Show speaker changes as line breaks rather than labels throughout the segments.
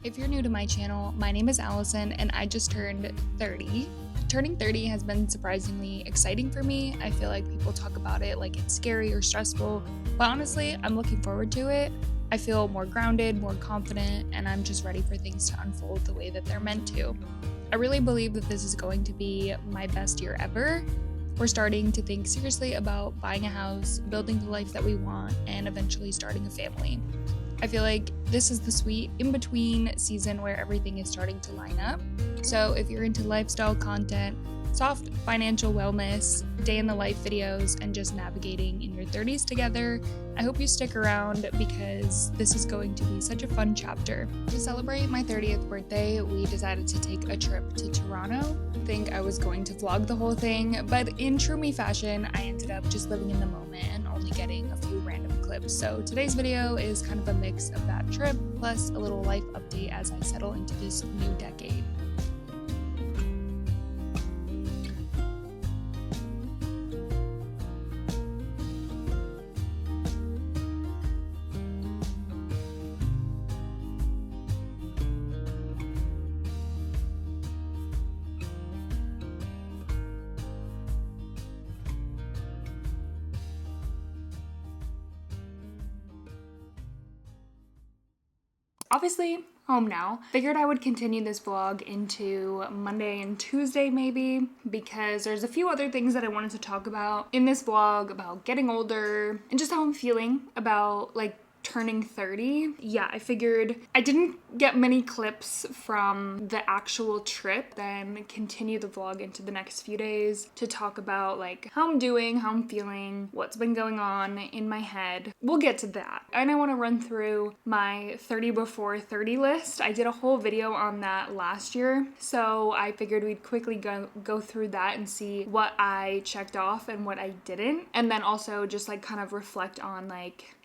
If you're new to my channel, my name is Allison and I just turned 30. Turning 30 has been surprisingly exciting for me. I feel like people talk about it like it's scary or stressful, but honestly, I'm looking forward to it. I feel more grounded, more confident, and I'm just ready for things to unfold the way that they're meant to. I really believe that this is going to be my best year ever. We're starting to think seriously about buying a house, building the life that we want, and eventually starting a family. I feel like this is the sweet in-between season where everything is starting to line up. So if you're into lifestyle content, soft financial wellness, day in the life videos, and just navigating in your 30s together, I hope you stick around because this is going to be such a fun chapter. To celebrate my 30th birthday, we decided to take a trip to Toronto. I think I was going to vlog the whole thing, but in true me fashion, I ended up just living in the moment and only getting a few random clips. So today's video is kind of a mix of that trip, plus a little life update as I settle into this new decade. Obviously, home now. Figured I would continue this vlog into Monday and Tuesday maybe, because there's a few other things that I wanted to talk about in this vlog about getting older and just how I'm feeling about turning 30. Yeah, I figured I didn't get many clips from the actual trip, then continue the vlog into the next few days to talk about how I'm doing, how I'm feeling, what's been going on in my head. We'll get to that. And I want to run through my 30 before 30 list. I did a whole video on that last year, so I figured we'd quickly go through that and see what I checked off and what I didn't, and then also just kind of reflect on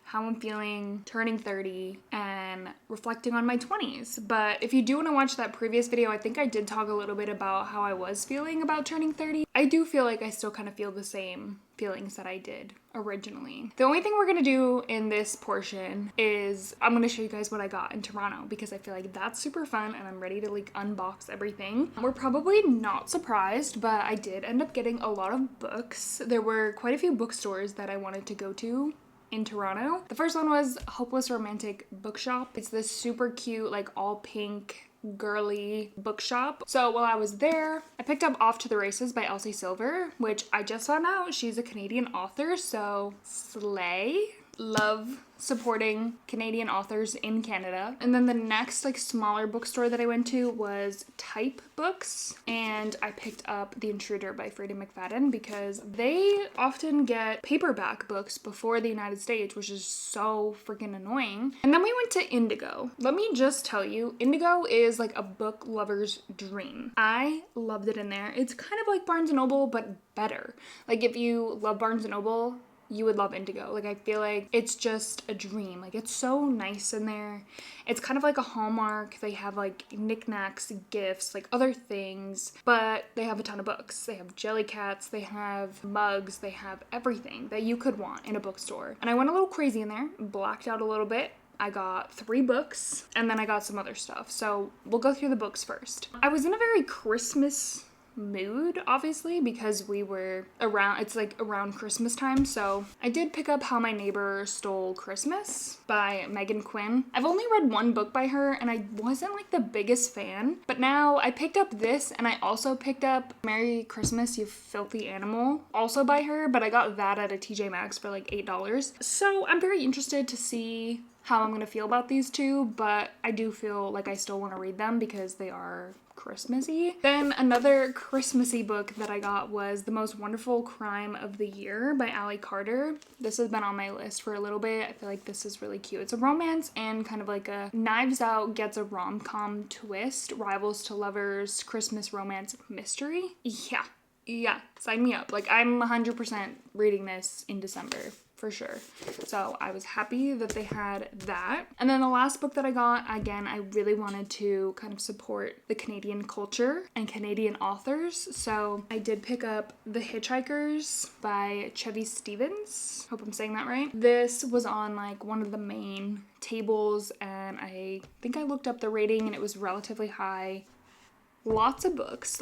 how I'm feeling turning 30 and reflecting on my 20s. But if you do want to watch that previous video, I think I did talk a little bit about how I was feeling about turning 30. I do feel like I still kind of feel the same feelings that I did originally. The only thing we're gonna do in this portion is I'm gonna show you guys what I got in Toronto, because I feel like that's super fun and I'm ready to unbox everything. We're probably not surprised, but I did end up getting a lot of books. There were quite a few bookstores that I wanted to go to in Toronto. The first one was Hopeless Romantic Bookshop. It's this super cute, all pink, girly bookshop. So while I was there, I picked up Off to the Races by Elsie Silver, which I just found out she's a Canadian author, so slay. Love supporting Canadian authors in Canada. And then the next smaller bookstore that I went to was Type Books, and I picked up The Intruder by Freida McFadden because they often get paperback books before the United States, which is so freaking annoying. And then we went to Indigo. Let me just tell you, Indigo is a book lover's dream. I loved it in there. It's kind of like Barnes & Noble, but better. If you love Barnes & Noble, you would love Indigo. I feel like it's just a dream. It's so nice in there. It's kind of like a Hallmark. They have knickknacks, gifts, other things, but they have a ton of books. They have jelly cats, they have mugs, they have everything that you could want in a bookstore. And I went a little crazy in there, blacked out a little bit. I got 3 books and then I got some other stuff. So we'll go through the books first. I was in a very Christmas mood, obviously, because we were around, it's around Christmas time, so I did pick up How My Neighbor Stole Christmas by Megan Quinn. I've only read one book by her and I wasn't the biggest fan, but now I picked up this, and I also picked up Merry Christmas You Filthy Animal, also by her, but I got that at a TJ Maxx for $8. So I'm very interested to see how I'm gonna feel about these two, but I do feel like I still want to read them because they are Christmassy. Then another Christmassy book that I got was The Most Wonderful Crime of the Year by Allie Carter. This has been on my list for a little bit. I feel like this is really cute. It's a romance and kind of a Knives Out gets a rom-com twist, rivals to lovers, Christmas romance mystery. Yeah, sign me up. I'm 100% reading this in December. for sure. So I was happy that they had that. And then the last book that I got, again, I really wanted to kind of support the Canadian culture and Canadian authors. So I did pick up The Hitchhikers by Chevy Stevens. Hope I'm saying that right. This was on like one of the main tables, and I think I looked up the rating and it was relatively high. Lots of books.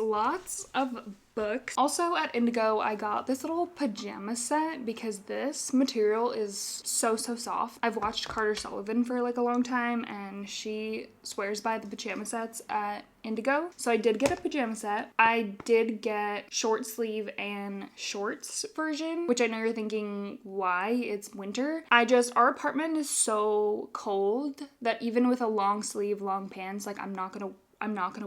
Also at Indigo, I got this little pajama set because this material is so soft. I've watched Carter Sullivan for like a long time, and she swears by the pajama sets at Indigo. So I did get a pajama set. I did get short sleeve and shorts version, which I know you're thinking, why? It's winter. Our apartment is so cold that even with a long sleeve, long pants, like I'm not gonna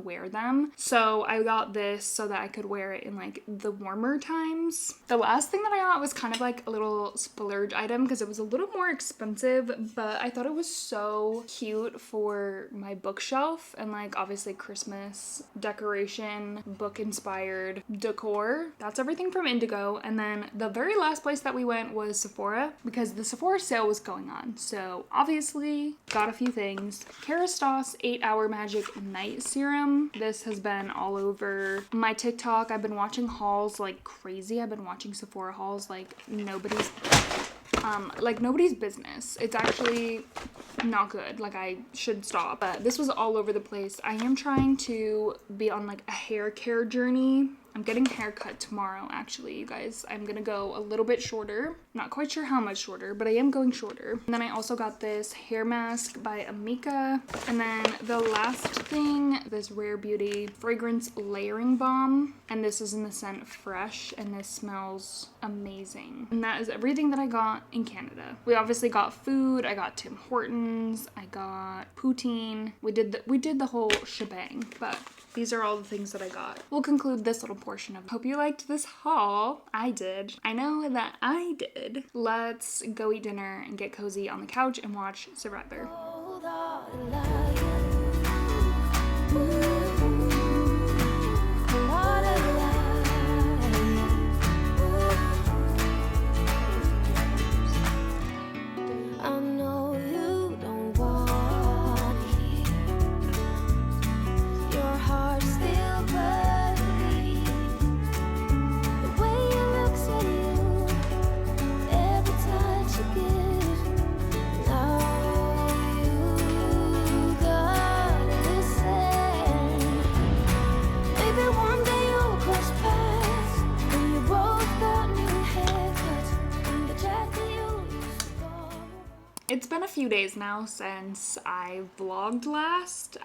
wear them. So I got this so that I could wear it in like the warmer times. The last thing that I got was kind of like a little splurge item because it was a little more expensive, but I thought it was so cute for my bookshelf and like obviously Christmas decoration, book inspired decor. That's everything from Indigo. And then the very last place that we went was Sephora because the Sephora sale was going on. So obviously got a few things. Kerastase 8-Hour Magic Night Serum. This has been all over my TikTok. I've been watching hauls like crazy. I've been watching Sephora hauls like nobody's business. It's actually not good. Like I should stop. But this was all over the place. I am trying to be on like a hair care journey. I'm getting a haircut tomorrow, actually, you guys. I'm gonna go a little bit shorter. Not quite sure how much shorter, but I am going shorter. And then I also got this hair mask by Amika. And then the last thing, this Rare Beauty fragrance layering balm. And this is in the scent Fresh, and this smells amazing. And that is everything that I got in Canada. We obviously got food. I got Tim Hortons. I got poutine. We did the whole shebang, but these are all the things that I got. We'll conclude this little portion of it. Hope you liked this haul. I did. I know that I did. Let's go eat dinner and get cozy on the couch and watch Survivor. It's been a few days now since I vlogged last.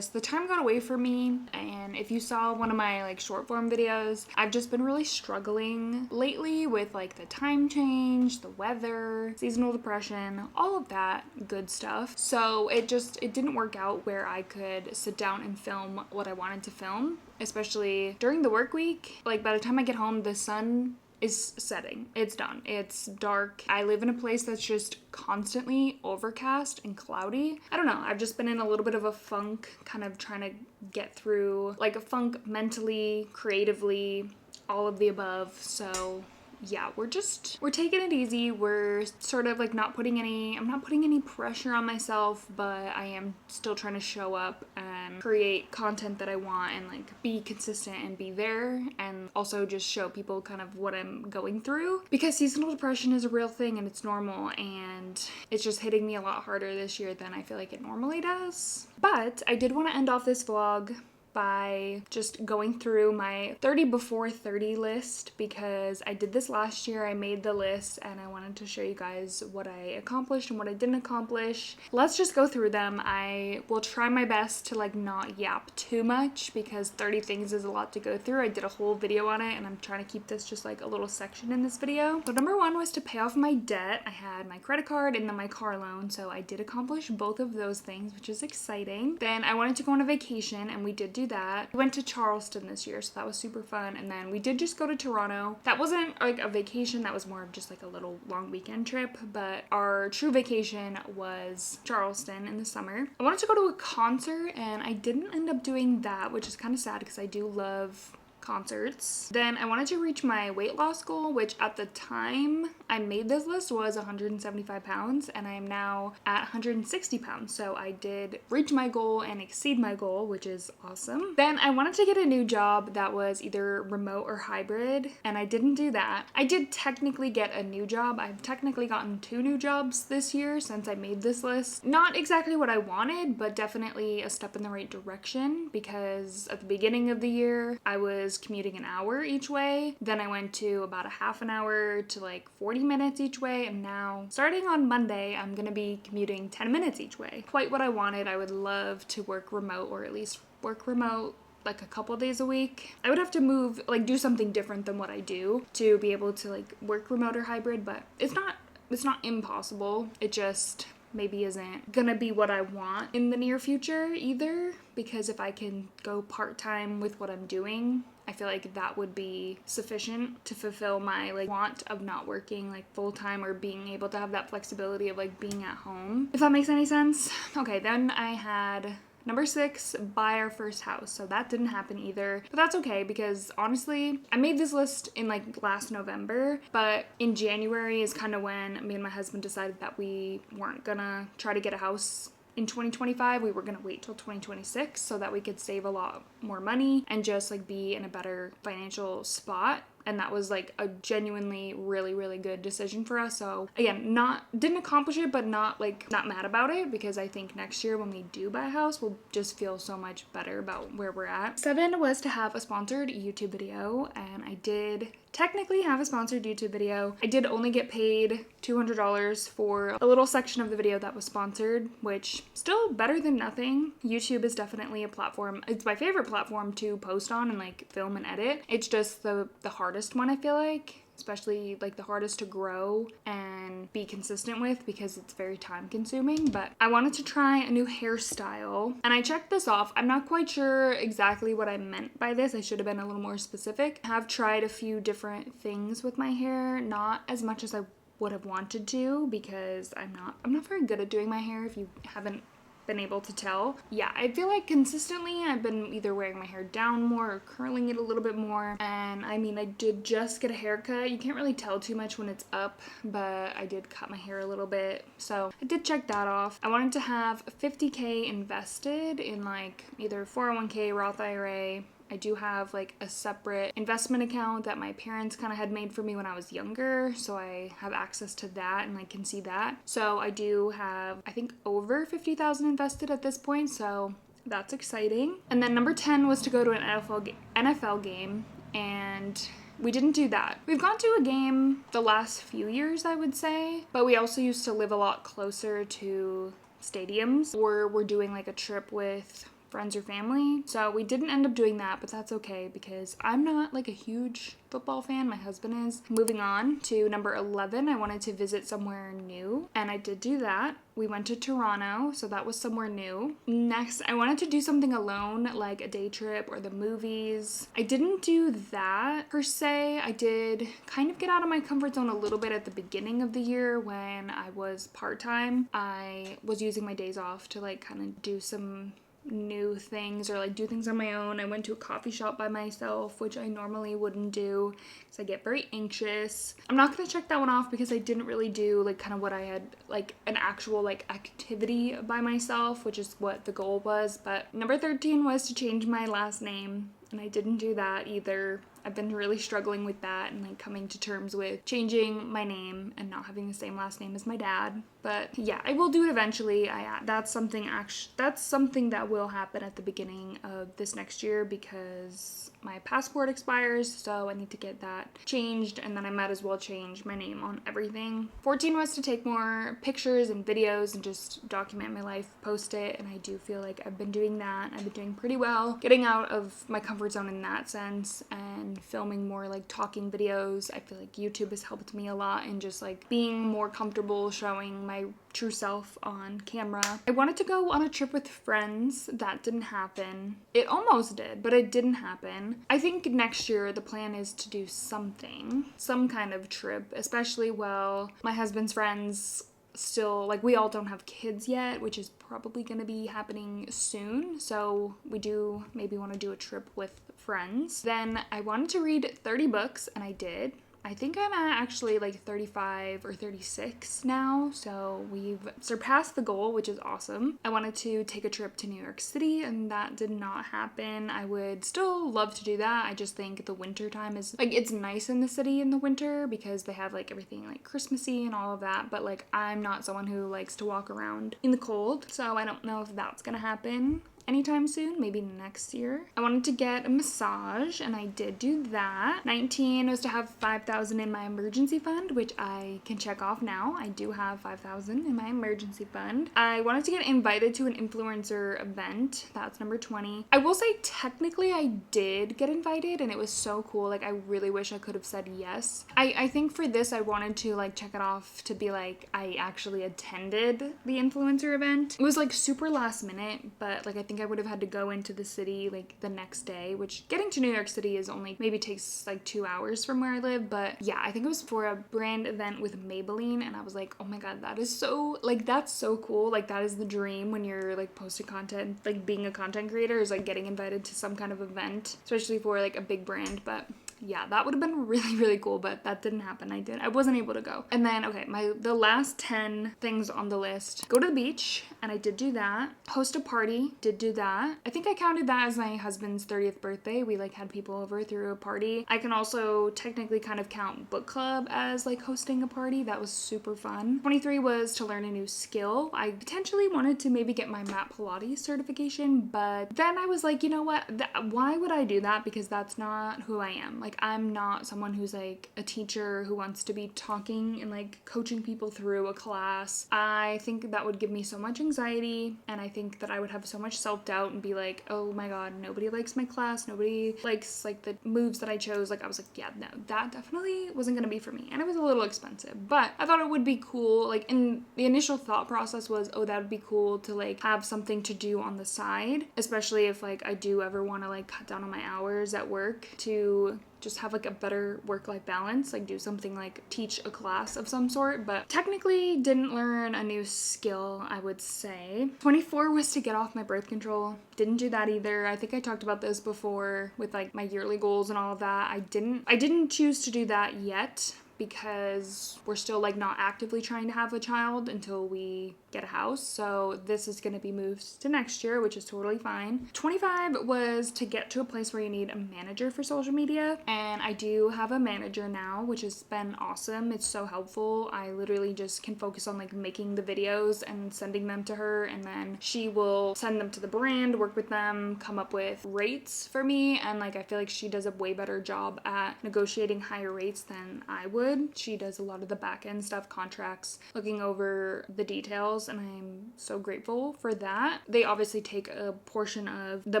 The time got away from me, and if you saw one of my like short form videos, I've just been really struggling lately with like the time change, the weather, seasonal depression, all of that good stuff. So it didn't work out where I could sit down and film what I wanted to film, especially during the work week. Like by the time I get home, the sun is setting. It's done. It's dark. I live in a place that's just constantly overcast and cloudy. I don't know. I've just been in a little bit of a funk, kind of trying to get through like a funk mentally, creatively, all of the above. So yeah, we're taking it easy. We're sort of like I'm not putting any pressure on myself, but I am still trying to show up and create content that I want and like be consistent and be there, and also just show people kind of what I'm going through, because seasonal depression is a real thing and it's normal, and it's just hitting me a lot harder this year than I feel like it normally does. But I did want to end off this vlog by just going through my 30 before 30 list, because I did this last year. I made the list and I wanted to show you guys what I accomplished and what I didn't accomplish. Let's just go through them. I will try my best to like not yap too much, because 30 things is a lot to go through. I did a whole video on it and I'm trying to keep this just like a little section in this video. So number one was to pay off my debt. I had my credit card and then my car loan, so I did accomplish both of those things, which is exciting. Then I wanted to go on a vacation, and we did do that. We went to Charleston this year, so that was super fun. And then we did just go to Toronto. That wasn't like a vacation, that was more of just like a little long weekend trip, but our true vacation was Charleston in the summer. I wanted to go to a concert and I didn't end up doing that, which is kind of sad because I do love concerts. Then I wanted to reach my weight loss goal, which at the time I made this list was 175 pounds, and I am now at 160 pounds. So I did reach my goal and exceed my goal, which is awesome. Then I wanted to get a new job that was either remote or hybrid, and I didn't do that. I did technically get a new job. I've technically gotten 2 new jobs this year since I made this list. Not exactly what I wanted, but definitely a step in the right direction, because at the beginning of the year, I was commuting an hour each way. Then I went to about a half an hour to like 40 minutes each way. And now starting on Monday, I'm going to be commuting 10 minutes each way. Quite what I wanted. I would love to work remote, or at least work remote like a couple days a week. I would have to move, like do something different than what I do to be able to like work remote or hybrid, but it's not impossible. It just maybe isn't gonna be what I want in the near future either, because if I can go part-time with what I'm doing, I feel like that would be sufficient to fulfill my like want of not working like full-time, or being able to have that flexibility of like being at home, if that makes any sense. Okay, then I had number 6, buy our first house. So that didn't happen either, but that's okay, because honestly, I made this list in like last November, but in January is kind of when me and my husband decided that we weren't gonna try to get a house in 2025. We were gonna wait till 2026 so that we could save a lot more money and just like be in a better financial spot. And that was like a genuinely really, really good decision for us. So again, didn't accomplish it, but not mad about it, because I think next year when we do buy a house, we'll just feel so much better about where we're at. 7 was to have a sponsored YouTube video, and I did technically have a sponsored YouTube video. I did only get paid $200 for a little section of the video that was sponsored, which still better than nothing. YouTube is definitely a platform. It's my favorite platform to post on and like film and edit. It's just the hardest one, I feel like. Especially like the hardest to grow and be consistent with, because it's very time consuming. But I wanted to try a new hairstyle, and I checked this off. I'm not quite sure exactly what I meant by this. I should have been a little more specific. I have tried a few different things with my hair, not as much as I would have wanted to, because I'm not very good at doing my hair, if you haven't been able to tell. Yeah, I feel like consistently I've been either wearing my hair down more or curling it a little bit more. And I mean, I did just get a haircut. You can't really tell too much when it's up, but I did cut my hair a little bit. So I did check that off. I wanted to have 50K invested in like either 401k, Roth IRA. I do have like a separate investment account that my parents kind of had made for me when I was younger, so I have access to that and I can see that. So I do have, I think, over 50,000 invested at this point, so that's exciting. And then number 10 was to go to an NFL game, and we didn't do that. We've gone to a game the last few years, I would say, but we also used to live a lot closer to stadiums, or we're doing like a trip with friends or family. So we didn't end up doing that, but that's okay, because I'm not like a huge football fan. My husband is. Moving on to number 11, I wanted to visit somewhere new, and I did do that. We went to Toronto, so that was somewhere new. Next, I wanted to do something alone, like a day trip or the movies. I didn't do that per se. I did kind of get out of my comfort zone a little bit at the beginning of the year when I was part-time. I was using my days off to like kind of do some new things or like do things on my own. I went to a coffee shop by myself, which I normally wouldn't do because I get very anxious. I'm not gonna check that one off because I didn't really do like kind of what I had, like an actual like activity by myself, which is what the goal was. But number 13 was to change my last name, and I didn't do that either. I've been really struggling with that and like coming to terms with changing my name and not having the same last name as my dad. But yeah, I will do it eventually. That's something that will happen at the beginning of this next year because my passport expires, so I need to get that changed, and then I might as well change my name on everything. 14 was to take more pictures and videos and just document my life, post it, and I do feel like I've been doing that. I've been doing pretty well, getting out of my comfort zone in that sense and filming more like talking videos. I feel like YouTube has helped me a lot in just like being more comfortable showing my true self on camera. I wanted to go on a trip with friends. That didn't happen. It almost did, but it didn't happen. I think next year the plan is to do some kind of trip, especially while my husband's friends still, like, we all don't have kids yet, which is probably going to be happening soon. So we do maybe want to do a trip with friends. Then I wanted to read 30 books, and I did. I think I'm at actually like 35 or 36 now, so we've surpassed the goal, which is awesome. I wanted to take a trip to New York City, and that did not happen. I would still love to do that. I just think the winter time is, like, it's nice in the city in the winter because they have like everything like Christmassy and all of that, but like I'm not someone who likes to walk around in the cold, so I don't know if that's gonna happen anytime soon, maybe next year. I wanted to get a massage, and I did do that. 19 was to have 5,000 in my emergency fund, which I can check off now. I do have 5,000 in my emergency fund. I wanted to get invited to an influencer event. That's number 20. I will say technically I did get invited, and it was so cool. Like, I really wish I could have said yes. I think for this I wanted to like check it off to be like I actually attended the influencer event. It was like super last minute, but like I think I would have had to go into the city like the next day, which getting to New York City is only maybe takes like 2 hours from where I live. But yeah, I think it was for a brand event with Maybelline, and I was like, oh my god, that is so, like, that's so cool. Like, that is the dream when you're like posting content. Like, being a content creator is like getting invited to some kind of event, especially for like a big brand. But yeah, that would have been really, really cool, but that didn't happen. I wasn't able to go. And then, okay, the last 10 things on the list: go to the beach, and I did do that. Host a party, did do that. I think I counted that as my husband's 30th birthday. We like had people over through a party. I can also technically kind of count book club as like hosting a party. That was super fun. 23 was to learn a new skill. I potentially wanted to maybe get my mat Pilates certification, but then I was like, you know what? Why would I do that? Because that's not who I am. Like, I'm not someone who's like a teacher who wants to be talking and like coaching people through a class. I think that would give me so much anxiety, and I think that I would have so much self-doubt and be like, oh my god, nobody likes my class, nobody likes like the moves that I chose. Like, I was like, yeah, no, that definitely wasn't gonna be for me. And it was a little expensive, but I thought it would be cool. Like, in the initial thought process was, oh, that would be cool to like have something to do on the side, especially if like I do ever want to like cut down on my hours at work to just have like a better work-life balance, like do something like teach a class of some sort. But technically didn't learn a new skill, I would say. 24 was to get off my birth control. Didn't do that either. I think I talked about this before with like my yearly goals and all of that. I didn't choose to do that yet, because we're still like not actively trying to have a child until we get a house. So this is going to be moved to next year, which is totally fine. 25 was to get to a place where you need a manager for social media, and I do have a manager now, which has been awesome. It's so helpful. I literally just can focus on like making the videos and sending them to her, and then she will send them to the brand, work with them, come up with rates for me, and like I feel like she does a way better job at negotiating higher rates than I would. She does a lot of the back end stuff, contracts, looking over the details, and I'm so grateful for that. They obviously take a portion of the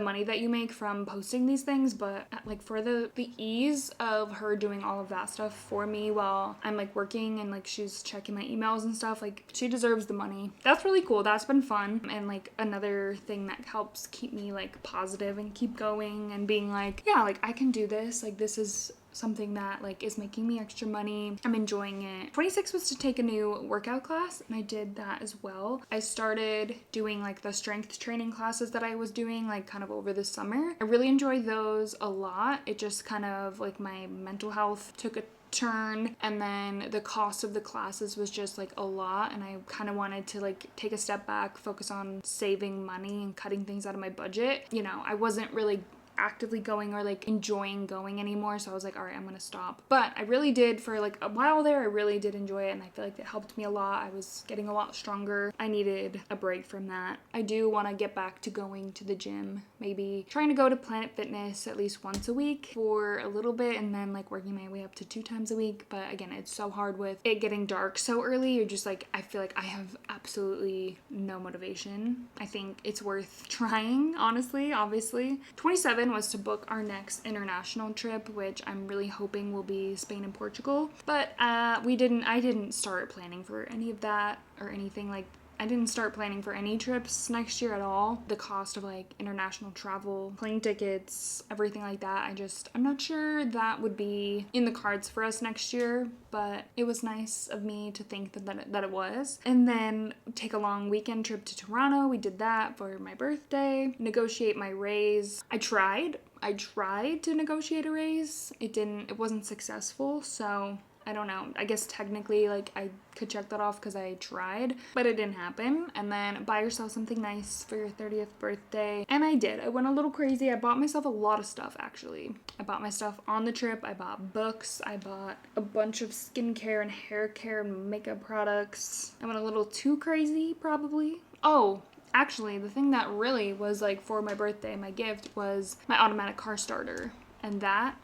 money that you make from posting these things, but like for the ease of her doing all of that stuff for me while I'm like working and like she's checking my emails and stuff, like she deserves the money. That's really cool. That's been fun. And like another thing that helps keep me like positive and keep going and being like, yeah, like I can do this. Like, this is something that like is making me extra money. I'm enjoying it. 26 was to take a new workout class, and I did that as well. I started doing like the strength training classes that I was doing like kind of over the summer. I really enjoyed those a lot. It just kind of like my mental health took a turn, and then the cost of the classes was just like a lot, and I kind of wanted to like take a step back, focus on saving money and cutting things out of my budget. You know, I wasn't really actively going or like enjoying going anymore, so I was like, all right, I'm gonna stop. But I really did, for like a while there, I really did enjoy it, and I feel like it helped me a lot. I was getting a lot stronger. I needed a break from that. I do want to get back to going to the gym, maybe trying to go to Planet Fitness at least once a week for a little bit, and then like working my way up to 2 times a week. But again, it's so hard with it getting dark so early. You're just like, I feel like I have absolutely no motivation. I think it's worth trying, honestly. Obviously. 27 was to book our next international trip, which I'm really hoping will be Spain and Portugal. But I didn't start planning for any of that or anything. Like, I didn't start planning for any trips next year at all. The cost of like international travel, plane tickets, everything like that, I'm not sure that would be in the cards for us next year, but it was nice of me to think that it was. And then take a long weekend trip to Toronto. We did that for my birthday. Negotiate my raise. I tried to negotiate a raise. It wasn't successful, so I don't know. I guess technically, like, I could check that off because I tried, but it didn't happen. And then buy yourself something nice for your 30th birthday. And I did. I went a little crazy. I bought myself a lot of stuff, actually. I bought my stuff on the trip. I bought books. I bought a bunch of skincare and hair care and makeup products. I went a little too crazy, probably. Oh, actually, the thing that really was, like, for my birthday, my gift was my automatic car starter. And that,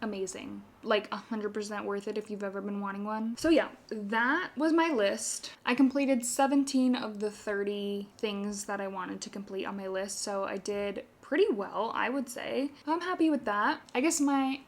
amazing. Like 100% worth it if you've ever been wanting one. So yeah, that was my list. I completed 17 of the 30 things that I wanted to complete on my list. So I did pretty well, I would say. I'm happy with that. I guess my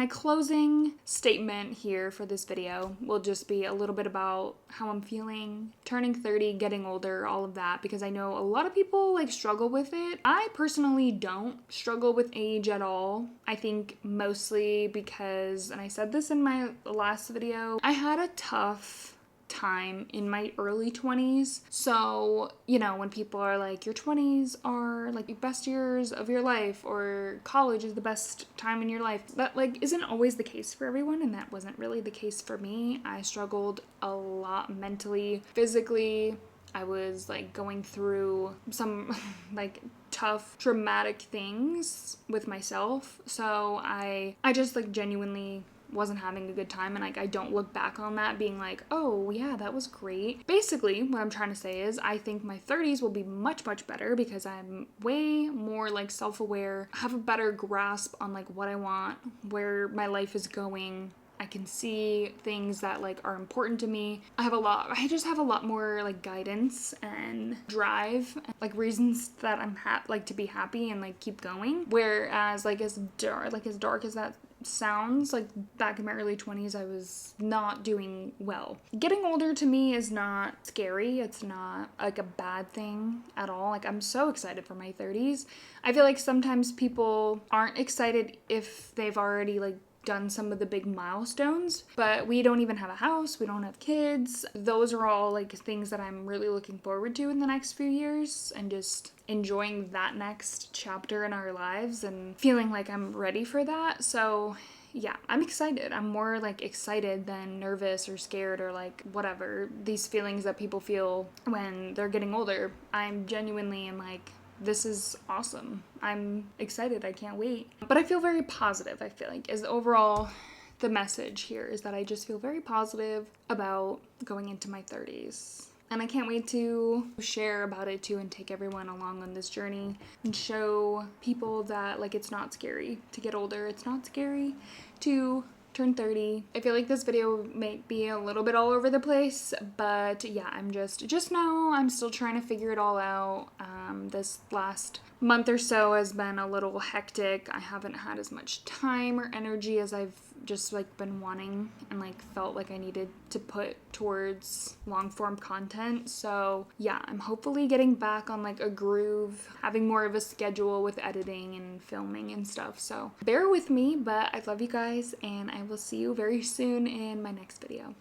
closing statement here for this video will just be a little bit about how I'm feeling, turning 30, getting older, all of that, because I know a lot of people like struggle with it. I personally don't struggle with age at all. I think mostly because, and I said this in my last video, I had a tough time in my early 20s. So, you know, when people are like, your 20s are like the best years of your life, or college is the best time in your life, that like isn't always the case for everyone, and that wasn't really the case for me. I struggled a lot mentally, physically. I was like going through some like tough, traumatic things with myself. So I just like genuinely wasn't having a good time, and like I don't look back on that being like, oh yeah, that was great. Basically what I'm trying to say is I think my 30s will be much better because I'm way more like self-aware, have a better grasp on like what I want, where my life is going. I can see things that like are important to me. I just have a lot more like guidance and drive, like reasons that I'm like to be happy and like keep going. Whereas like as dark as that sounds, like back in my early 20s, I was not doing well. Getting older to me is not scary. It's not like a bad thing at all. Like I'm so excited for my 30s. I feel like sometimes people aren't excited if they've already like done some of the big milestones, but we don't even have a house, we don't have kids. Those are all like things that I'm really looking forward to in the next few years, and just enjoying that next chapter in our lives and feeling like I'm ready for that. So yeah, I'm excited. I'm more like excited than nervous or scared or like whatever these feelings that people feel when they're getting older. I'm genuinely am like, this is awesome. I'm excited. I can't wait. But I feel very positive. I feel like is overall the message here is that I just feel very positive about going into my 30s. And I can't wait to share about it too and take everyone along on this journey and show people that like it's not scary to get older. It's not scary to turn 30. I feel like this video may be a little bit all over the place, but yeah, I'm just know I'm still trying to figure it all out. This last month or so has been a little hectic. I haven't had as much time or energy as I've just like been wanting and like felt like I needed to put towards long form content. So yeah, I'm hopefully getting back on like a groove, having more of a schedule with editing and filming and stuff. So bear with me, but I love you guys, and I will see you very soon in my next video.